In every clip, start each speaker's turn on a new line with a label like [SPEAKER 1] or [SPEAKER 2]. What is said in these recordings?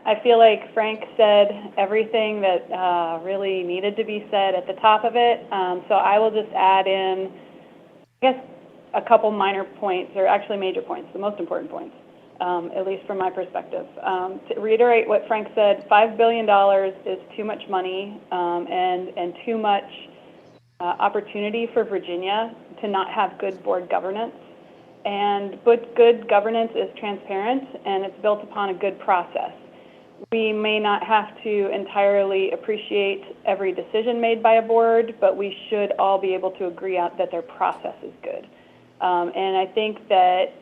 [SPEAKER 1] I feel like Frank said everything that really needed to be said at the top of it. So I will just add in, I guess, a couple minor points, or actually major points, the most important points, at least from my perspective. To reiterate what Frank said, $5 billion is too much money and too much opportunity for Virginia to not have good board governance. But good governance is transparent, and it's built upon a good process. We may not have to entirely appreciate every decision made by a board, but we should all be able to agree out that their process is good. And I think that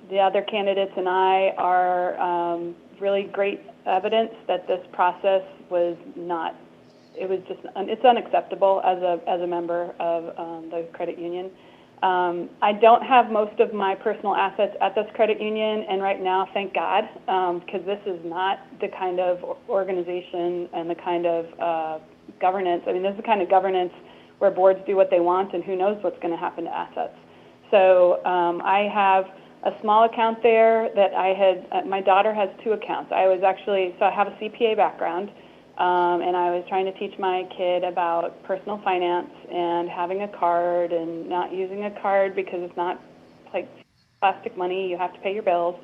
[SPEAKER 1] the other candidates and I are really great evidence that this process was not, it's unacceptable as a member of the credit union. I don't have most of my personal assets at this credit union, and right now, thank God, because this is not the kind of organization and the kind of governance. I mean, this is the kind of governance where boards do what they want, and who knows what's going to happen to assets. So I have a small account there that I had, my daughter has 2 accounts. So I have a CPA background, and I was trying to teach my kid about personal finance and having a card and not using a card because it's not like plastic money, you have to pay your bills.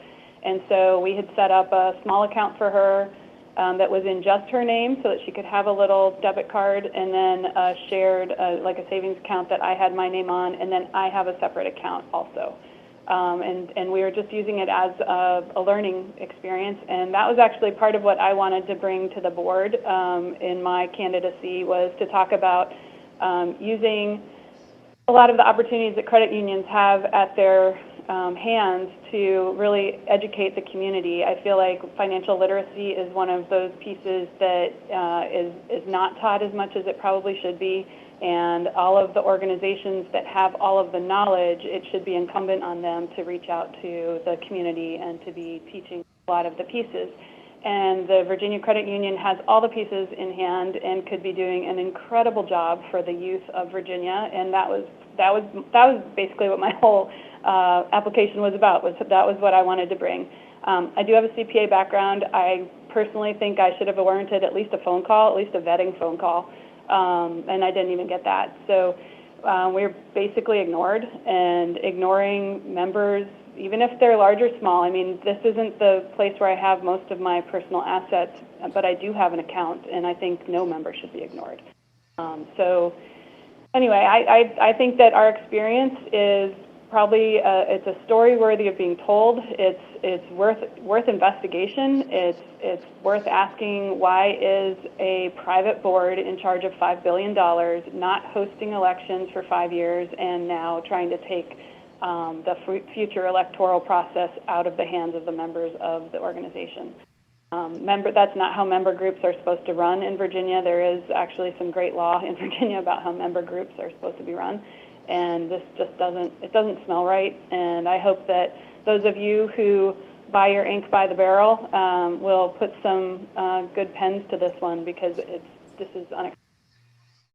[SPEAKER 1] And so we had set up a small account for her that was in just her name so that she could have a little debit card, and then a shared, like a savings account that I had my name on, and then I have a separate account also. And we were just using it as a learning experience, and that was actually part of what I wanted to bring to the board in my candidacy, was to talk about using a lot of the opportunities that credit unions have at their hands to really educate the community. I feel like financial literacy is one of those pieces that is not taught as much as it probably should be. And all of the organizations that have all of the knowledge, it should be incumbent on them to reach out to the community and to be teaching a lot of the pieces. And the Virginia Credit Union has all the pieces in hand and could be doing an incredible job for the youth of Virginia. And that was basically what my whole application was about. That was what I wanted to bring. I do have a CPA background. I personally think I should have warranted at least a phone call, at least a vetting phone call. And I didn't even get that. So we're basically ignored, and ignoring members, even if they're large or small. I mean, this isn't the place where I have most of my personal assets, but I do have an account, and I think no member should be ignored. So anyway, I think that our experience is probably, it's a story worthy of being told. It's worth investigation. It's worth asking, why is a private board in charge of $5 billion not hosting elections for 5 years and now trying to take the future electoral process out of the hands of the members of the organization? That's not how member groups are supposed to run in Virginia. There is actually some great law in Virginia about how member groups are supposed to be run. And this just doesn't smell right. And I hope that those of you who buy your ink by the barrel will put some good pens to this one, because this is unacceptable.